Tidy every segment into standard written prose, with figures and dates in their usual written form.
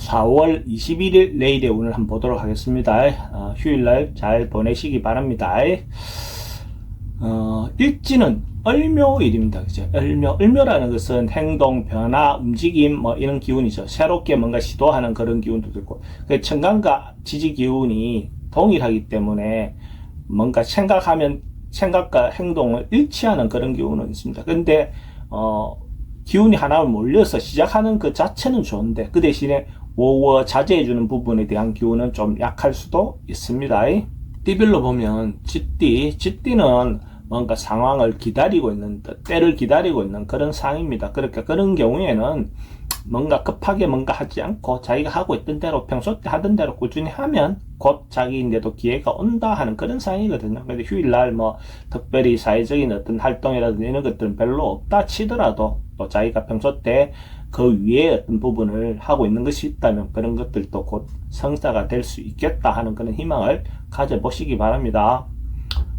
4월 21일 내일의 운을 한번 보도록 하겠습니다. 휴일날 잘 보내시기 바랍니다. 일지는 을묘일입니다. 그죠? 을묘라는 것은 행동, 변화, 움직임, 뭐 이런 기운이죠. 새롭게 뭔가 시도하는 그런 기운도 있고, 천간과 지지 기운이 동일하기 때문에 뭔가 생각과 행동을 일치하는 그런 기운은 있습니다. 근데, 기운이 하나 몰려서 시작하는 그 자체는 좋은데, 그 대신에 자제해주는 부분에 대한 기운은 좀 약할 수도 있습니다. 띠별로 보면, 쥐띠는 뭔가 상황을 기다리고 있는, 때를 기다리고 있는 그런 상입니다. 그러니까 그런 경우에는 뭔가 급하게 뭔가 하지 않고 자기가 하고 있던 대로 평소 때 하던 대로 꾸준히 하면 곧 자기인데도 기회가 온다 하는 그런 상이거든요. 근데 휴일날 뭐 특별히 사회적인 어떤 활동이라든지 이런 것들은 별로 없다 치더라도 또 자기가 평소 때 그 위에 어떤 부분을 하고 있는 것이 있다면 그런 것들도 곧 성사가 될 수 있겠다 하는 그런 희망을 가져보시기 바랍니다.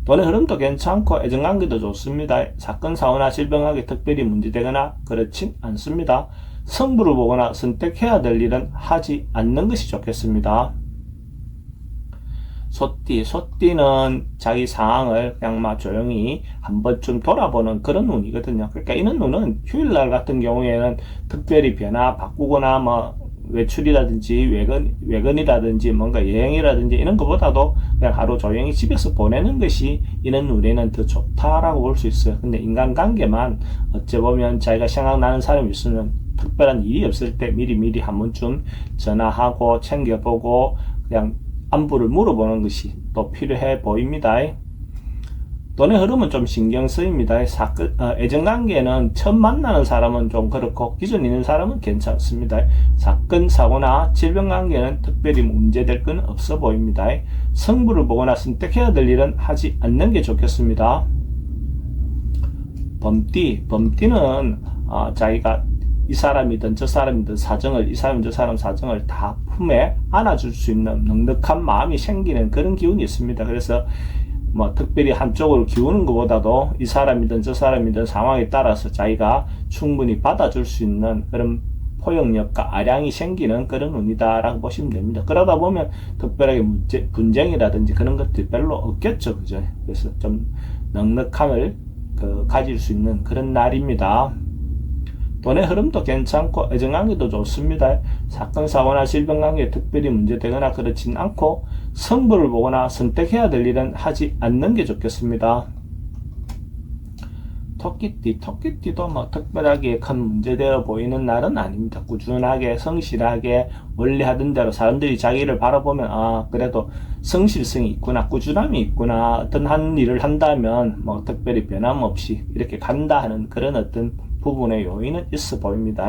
돈의 흐름도 괜찮고 애정관계도 좋습니다. 사건, 사고나 질병하게 특별히 문제되거나 그렇진 않습니다. 승부를 보거나 선택해야 될 일은 하지 않는 것이 좋겠습니다. 소띠는 자기 상황을 그냥 막 조용히 한 번쯤 돌아보는 그런 운이거든요. 그러니까 이런 운은 휴일날 같은 경우에는 특별히 변화 바꾸거나 뭐 외출이라든지 외근이라든지 뭔가 여행이라든지 이런 것보다도 그냥 하루 조용히 집에서 보내는 것이 이런 운에는 더 좋다라고 볼 수 있어요. 근데 인간관계만 어찌 보면 자기가 생각나는 사람이 있으면 특별한 일이 없을 때 미리 한 번쯤 전화하고 챙겨보고 그냥 안부를 물어보는 것이 또 필요해 보입니다. 돈의 흐름은 좀 신경 쓰입니다. 애정관계는 처음 만나는 사람은 좀 그렇고 기존 있는 사람은 괜찮습니다. 사건, 사고나 질병관계는 특별히 문제될 건 없어 보입니다. 승부를 보거나 선택해야 될 일은 하지 않는 게 좋겠습니다. 범띠는 자기가 이 사람이든 저 사람이든 이 사람 저 사람 사정을 다 품에 안아줄 수 있는 넉넉한 마음이 생기는 그런 기운이 있습니다. 그래서 뭐 특별히 한쪽으로 기우는 것보다도 이 사람이든 저 사람이든 상황에 따라서 자기가 충분히 받아줄 수 있는 그런 포용력과 아량이 생기는 그런 운이다라고 보시면 됩니다. 그러다 보면 특별하게 분쟁이라든지 그런 것들이 별로 없겠죠. 그죠? 그래서 좀 넉넉함을 가질 수 있는 그런 날입니다. 돈의 흐름도 괜찮고 애정관계도 좋습니다. 사건, 사고나 질병관계에 특별히 문제되거나 그렇진 않고 승부를 보거나 선택해야 될 일은 하지 않는 게 좋겠습니다. 토끼띠도 뭐 특별하게 큰 문제되어 보이는 날은 아닙니다. 꾸준하게 성실하게 원래 하던 대로 사람들이 자기를 바라보면 그래도 성실성이 있구나, 꾸준함이 있구나, 어떤 한 일을 한다면 뭐 특별히 변함없이 이렇게 간다 하는 그런 어떤 부분의 요인은 있어 보입니다.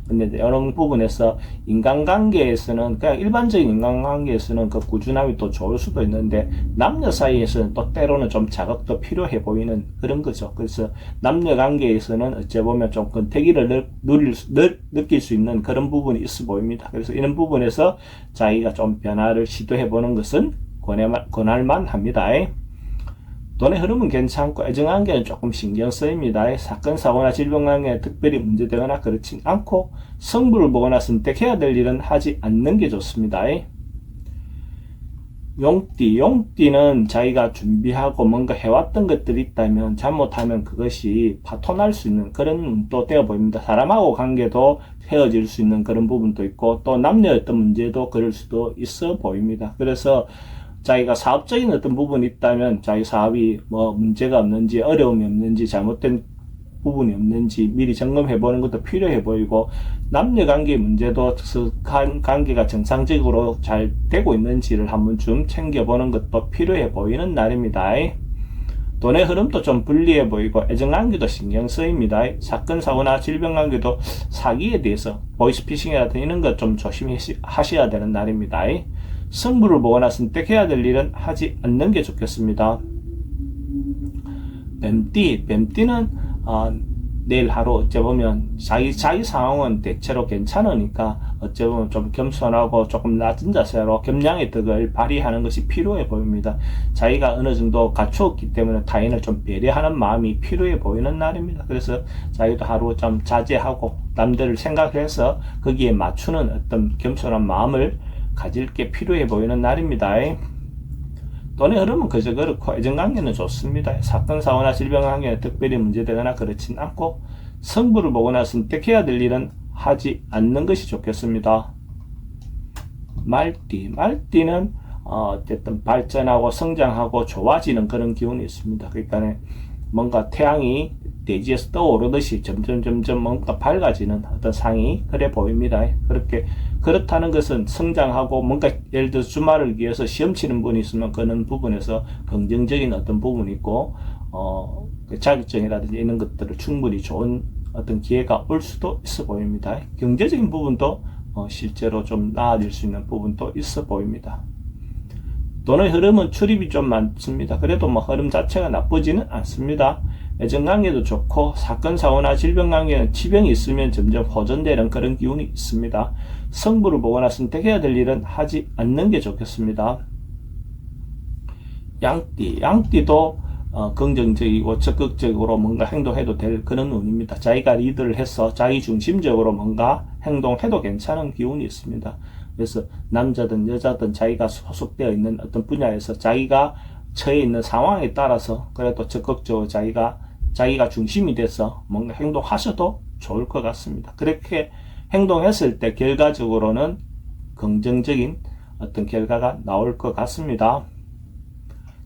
근데 이런 부분에서 인간관계에서는 그냥 일반적인 인간관계에서는 그 꾸준함이 또 좋을 수도 있는데 남녀 사이에서는 또 때로는 좀 자극도 필요해 보이는 그런 거죠. 그래서 남녀 관계에서는 어찌 보면 좀 권태기를 느낄 수 있는 그런 부분이 있어 보입니다. 그래서 이런 부분에서 자기가 좀 변화를 시도해 보는 것은 권할만 합니다. 돈의 흐름은 괜찮고 애정관계는 조금 신경 쓰입니다. 사건, 사고나 질병관계에 특별히 문제되거나 그렇진 않고 승부를 보거나 선택해야 될 일은 하지 않는 게 좋습니다. 용띠는 자기가 준비하고 뭔가 해왔던 것들이 있다면 잘못하면 그것이 파토날 수 있는 그런 운도 되어 보입니다. 사람하고 관계도 헤어질 수 있는 그런 부분도 있고 또 남녀의 어떤 문제도 그럴 수도 있어 보입니다. 그래서 자기가 사업적인 어떤 부분이 있다면 자기 사업이 뭐 문제가 없는지 어려움이 없는지 잘못된 부분이 없는지 미리 점검해 보는 것도 필요해 보이고 남녀 관계 문제도 관계가 정상적으로 잘 되고 있는지를 한 번쯤 챙겨보는 것도 필요해 보이는 날입니다. 돈의 흐름도 좀 불리해 보이고 애정관계도 신경 쓰입니다. 사건, 사고나 질병관계도 사기에 대해서 보이스피싱이라든지 이런 것 좀 조심하셔야 되는 날입니다. 승부를 보거나 선택해야 될 일은 하지 않는 게 좋겠습니다. 뱀띠는 내일 하루 어째 보면 자기 상황은 대체로 괜찮으니까 어째 보면 좀 겸손하고 조금 낮은 자세로 겸양의 덕을 발휘하는 것이 필요해 보입니다. 자기가 어느 정도 갖추었기 때문에 타인을 좀 배려하는 마음이 필요해 보이는 날입니다. 그래서 자기도 하루 좀 자제하고 남들을 생각해서 거기에 맞추는 어떤 겸손한 마음을 가질 게 필요해 보이는 날입니다. 돈의 흐름은 그저 그렇고 애정관계는 좋습니다. 사건, 사고나 질병 관계는 특별히 문제되거나 그렇진 않고 성부를 보거나 선택해야 될 일은 하지 않는 것이 좋겠습니다. 말띠는 어쨌든 발전하고 성장하고 좋아지는 그런 기운이 있습니다. 그러니까 뭔가 태양이 대지에서 떠오르듯이 점점 뭔가 밝아지는 어떤 상이 그래 보입니다. 그렇다는 것은 성장하고 뭔가 예를 들어 주말을 위해서 시험 치는 분이 있으면 그런 부분에서 긍정적인 어떤 부분이 있고 자격증이라든지 이런 것들을 충분히 좋은 어떤 기회가 올 수도 있어 보입니다. 경제적인 부분도 실제로 좀 나아질 수 있는 부분도 있어 보입니다. 돈의 흐름은 출입이 좀 많습니다. 그래도 흐름 자체가 나쁘지는 않습니다. 애정관계도 좋고 사건, 사고나 질병관계는 지병이 있으면 점점 호전되는 그런 기운이 있습니다. 성부를 보거나 선택해야 될 일은 하지 않는 게 좋겠습니다. 양띠도 긍정적이고 적극적으로 뭔가 행동해도 될 그런 운입니다. 자기가 리드를 해서 자기 중심적으로 뭔가 행동해도 괜찮은 기운이 있습니다. 그래서 남자든 여자든 자기가 소속되어 있는 어떤 분야에서 자기가 처해 있는 상황에 따라서 그래도 적극적으로 자기가 중심이 돼서 뭔가 행동하셔도 좋을 것 같습니다. 그렇게 행동했을 때 결과적으로는 긍정적인 어떤 결과가 나올 것 같습니다.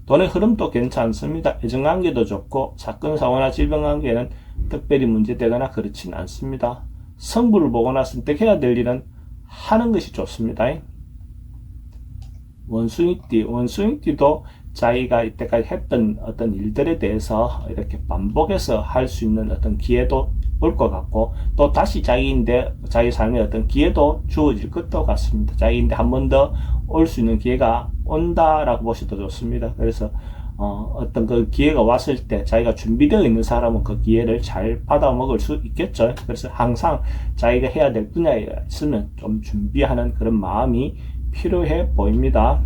돈의 흐름도 괜찮습니다. 애정관계도 좋고 사건, 사고나 질병관계는 특별히 문제되거나 그렇진 않습니다. 성부를 보거나 선택해야 될 일은 하는 것이 좋습니다. 원숭이띠도 자기가 이때까지 했던 어떤 일들에 대해서 이렇게 반복해서 할 수 있는 어떤 기회도 올 것 같고 또 다시 자기 삶에 어떤 기회도 주어질 것도 같습니다. 자기인데 한 번 더 올 수 있는 기회가 온다라고 보셔도 좋습니다. 그래서 어떤 그 기회가 왔을 때 자기가 준비되어 있는 사람은 그 기회를 잘 받아먹을 수 있겠죠. 그래서 항상 자기가 해야 될 분야에 있으면 좀 준비하는 그런 마음이 필요해 보입니다.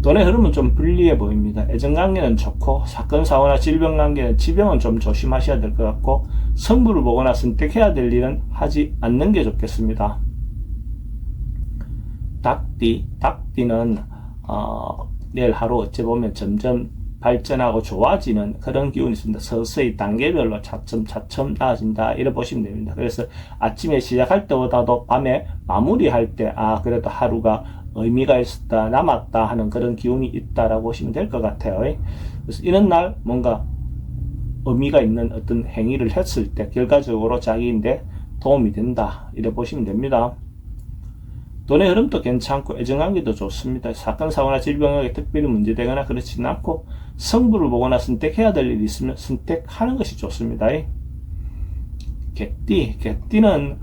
돈의 흐름은 좀 불리해 보입니다. 애정관계는 좋고 사건, 사고나 질병관계는 지병은 좀 조심하셔야 될 것 같고 성부를 보거나 선택해야 될 일은 하지 않는 게 좋겠습니다. 닭띠는 내일 하루 어찌 보면 점점 발전하고 좋아지는 그런 기운이 있습니다. 서서히 단계별로 차츰 나아진다 이렇게 보시면 됩니다. 그래서 아침에 시작할 때보다도 밤에 마무리할 때 그래도 하루가 의미가 있었다, 남았다 하는 그런 기운이 있다라고 보시면 될 것 같아요. 그래서 이런 날 뭔가 의미가 있는 어떤 행위를 했을 때 결과적으로 자기인데 도움이 된다 이렇게 보시면 됩니다. 돈의 흐름도 괜찮고 애정관계도 좋습니다. 사건, 사고나 질병에 특별히 문제되거나 그렇지는 않고 성부를 보거나 선택해야 될 일이 있으면 선택하는 것이 좋습니다. 개띠는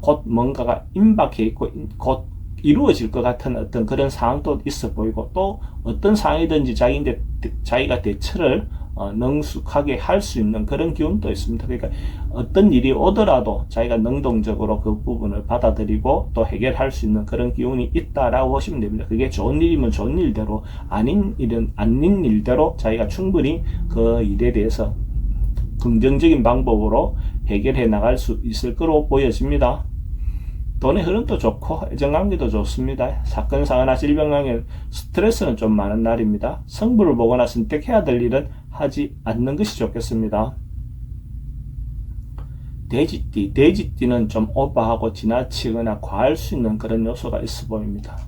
곧 뭔가가 임박해 있고 곧 이루어질 것 같은 어떤 그런 상황도 있어 보이고 또 어떤 상황이든지 자기가 대처를 능숙하게 할 수 있는 그런 기운도 있습니다. 그러니까 어떤 일이 오더라도 자기가 능동적으로 그 부분을 받아들이고 또 해결할 수 있는 그런 기운이 있다라고 보시면 됩니다. 그게 좋은 일이면 좋은 일대로 아닌 일은 아닌 일대로 자기가 충분히 그 일에 대해서 긍정적인 방법으로 해결해 나갈 수 있을 거로 보여집니다. 돈의 흐름도 좋고 애정관계도 좋습니다. 사건, 사고나 질병관계 스트레스는 좀 많은 날입니다. 성부를 보거나 선택해야 될 일은 하지 않는 것이 좋겠습니다. 돼지띠는 좀 오버하고 지나치거나 과할 수 있는 그런 요소가 있어 보입니다.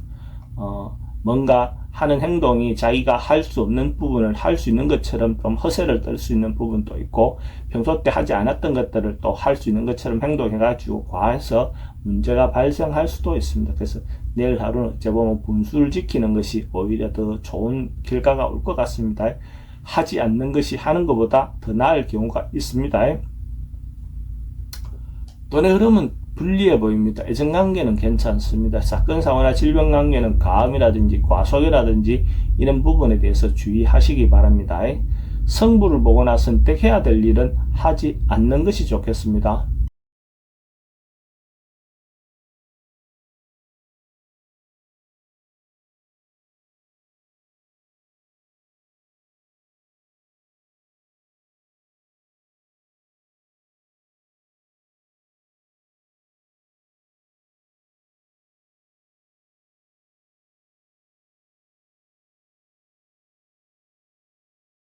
뭔가 하는 행동이 자기가 할 수 없는 부분을 할 수 있는 것처럼 좀 허세를 떨 수 있는 부분도 있고 평소 때 하지 않았던 것들을 또 할 수 있는 것처럼 행동해가지고 과해서 문제가 발생할 수도 있습니다. 그래서 내일 하루는 어찌 보면 분수를 지키는 것이 오히려 더 좋은 결과가 올 것 같습니다. 하지 않는 것이 하는 것보다 더 나을 경우가 있습니다. 돈의 흐름은 불리해 보입니다. 애정관계는 괜찮습니다. 사건, 사고나 질병관계는 가음이라든지 과속이라든지 이런 부분에 대해서 주의하시기 바랍니다. 성부를 보거나 선택해야 될 일은 하지 않는 것이 좋겠습니다.